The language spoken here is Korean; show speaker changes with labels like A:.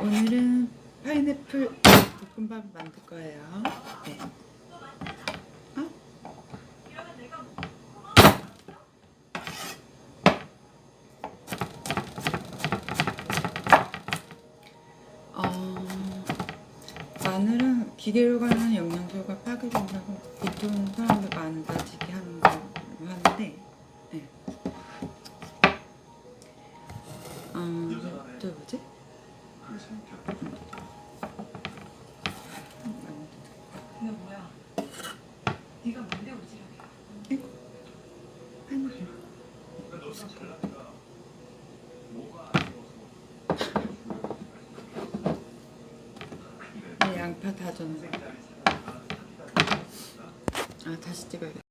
A: 오늘은 파인애플 볶음밥을 만들 거예요. 네. 마늘은 기계로 가는 영양소가 파괴된다고 보통 사람들 망가지게 하는 거 하는데, 네. 또 뭐지?
B: 근데 뭐야? 네가 뭔데 오지랖이야?
A: 이거 양파 다졌네. 다시 찍어야겠다.